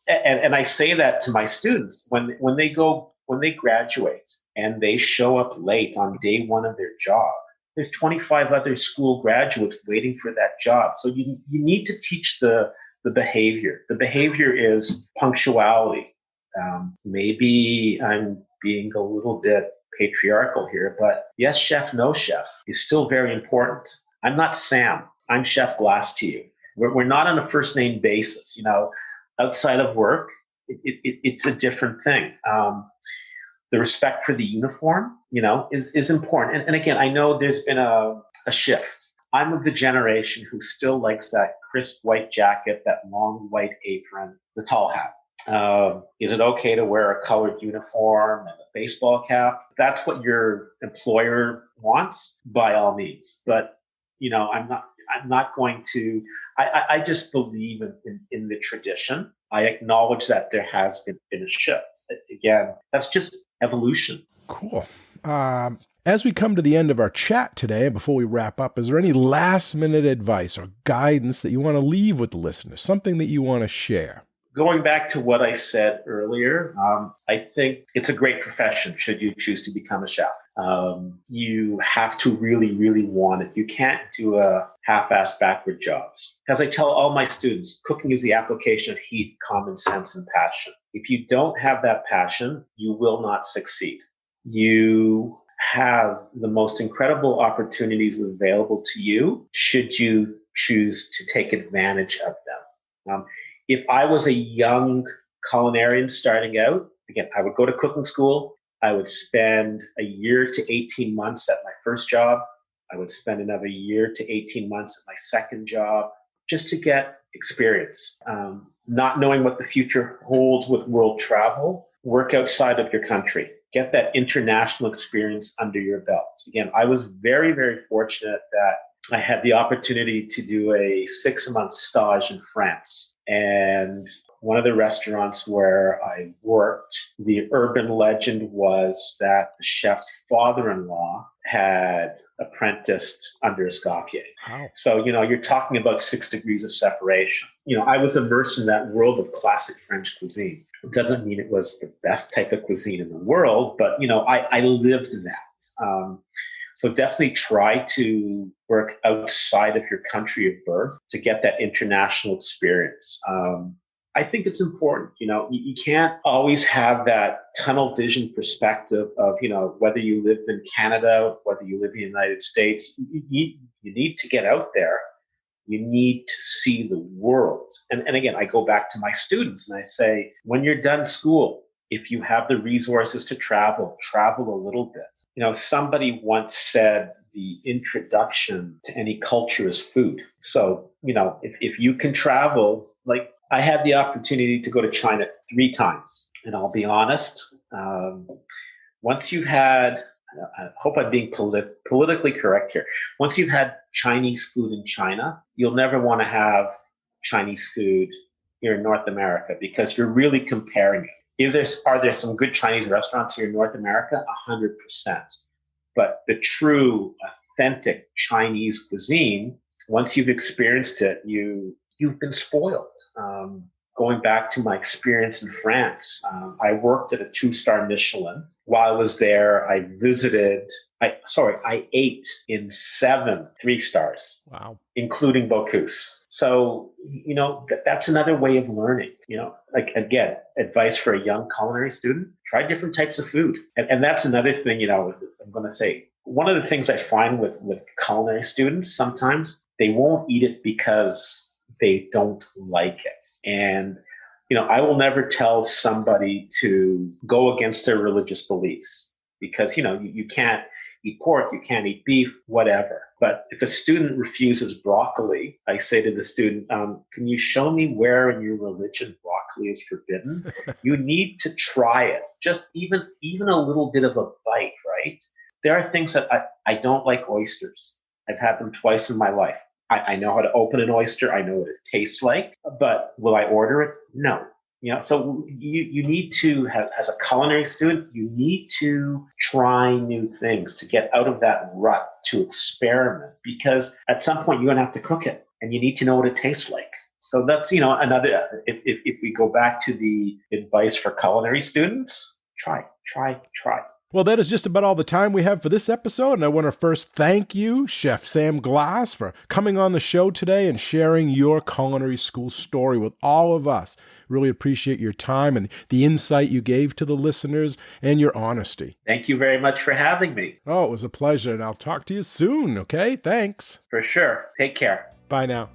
and I say that to my students when they graduate and they show up late on day 1 of their job. There's 25 other school graduates waiting for that job. So you need to teach the behavior. The behavior is punctuality. Maybe I'm being a little bit patriarchal here, but yes, chef, no chef is still very important. I'm not Sam. I'm Chef Glass to you. We're not on a first name basis. Outside of work, it's a different thing. The respect for the uniform, is important. And again, I know there's been a shift. I'm of the generation who still likes that crisp white jacket, that long white apron, the tall hat. Is it okay to wear a colored uniform and a baseball cap? That's what your employer wants, by all means. But I'm not going to. I just believe in the tradition. I acknowledge that there has been a shift. Again, that's just evolution. Cool. As we come to the end of our chat today, before we wrap up, is there any last-minute advice or guidance that you want to leave with the listeners? Something that you want to share? Going back to what I said earlier, I think it's a great profession should you choose to become a chef. You have to really, really want it. You can't do a half-assed backward jobs. As I tell all my students, cooking is the application of heat, common sense, and passion. If you don't have that passion, you will not succeed. You have the most incredible opportunities available to you should you choose to take advantage of them. If I was a young culinarian starting out, again, I would go to cooking school. I would spend a year to 18 months at my first job. I would spend another year to 18 months at my second job just to get experience. Not knowing what the future holds with world travel, work outside of your country. Get that international experience under your belt. Again, I was very, very fortunate that I had the opportunity to do a 6-month stage in France. And one of the restaurants where I worked, the urban legend was that the chef's father-in-law had apprenticed under Escoffier. Wow. So, you're talking about 6 degrees of separation. I was immersed in that world of classic French cuisine. It doesn't mean it was the best type of cuisine in the world, but, I lived that. So definitely try to work outside of your country of birth to get that international experience. I think it's important. You can't always have that tunnel vision perspective of, whether you live in Canada, whether you live in the United States. You need to get out there. You need to see the world. And again, I go back to my students and I say, when you're done school, if you have the resources to travel a little bit. Somebody once said the introduction to any culture is food. So, if you can travel, like I had the opportunity to go to China 3 times. and I'll be honest, once you've had, I hope I'm being politically correct here. Once you've had Chinese food in China, you'll never want to have Chinese food here in North America because you're really comparing it. Are there some good Chinese restaurants here in North America? 100%. But the true, authentic Chinese cuisine, once you've experienced it, you've been spoiled. Going back to my experience in France, I worked at a 2-star Michelin. While I was there, I ate in 7 3-stars. Wow. Including Bocuse. So, that's another way of learning. Like, again, advice for a young culinary student, try different types of food. And that's another thing, I'm going to say. One of the things I find with culinary students, sometimes they won't eat it because they don't like it. And, I will never tell somebody to go against their religious beliefs because, you can't eat pork, you can't eat beef, whatever. But if a student refuses broccoli, I say to the student, can you show me where in your religion broccoli is forbidden? You need to try it. Just even a little bit of a bite, right? There are things that I don't like oysters. I've had them twice in my life. I know how to open an oyster. I know what it tastes like, but will I order it? No. So you need to have, as a culinary student, you need to try new things to get out of that rut, to experiment, because at some point you're going to have to cook it and you need to know what it tastes like. So that's, another, if we go back to the advice for culinary students, try. Well, that is just about all the time we have for this episode, and I want to first thank you, Chef Sam Glass, for coming on the show today and sharing your culinary school story with all of us. Really appreciate your time and the insight you gave to the listeners and your honesty. Thank you very much for having me. Oh, it was a pleasure, and I'll talk to you soon, okay? Thanks. For sure. Take care. Bye now.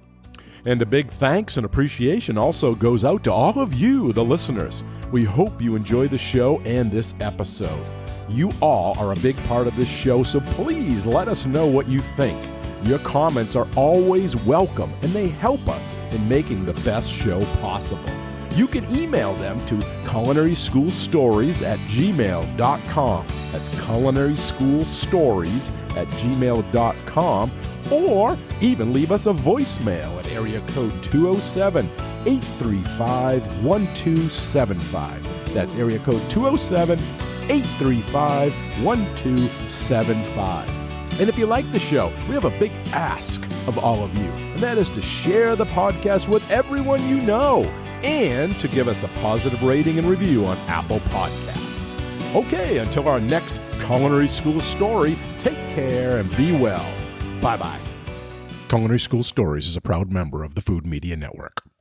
And a big thanks and appreciation also goes out to all of you, the listeners. We hope you enjoy the show and this episode. You all are a big part of this show, so please let us know what you think. Your comments are always welcome, and they help us in making the best show possible. You can email them to culinaryschoolstories@gmail.com. That's culinaryschoolstories@gmail.com, or even leave us a voicemail at area code 207-835-1275. That's area code 207-835-1275. And if you like the show, we have a big ask of all of you, and that is to share the podcast with everyone you know and to give us a positive rating and review on Apple Podcasts. Okay, until our next Culinary School Story, take care and be well. Bye-bye. Culinary School Stories is a proud member of the Food Media Network.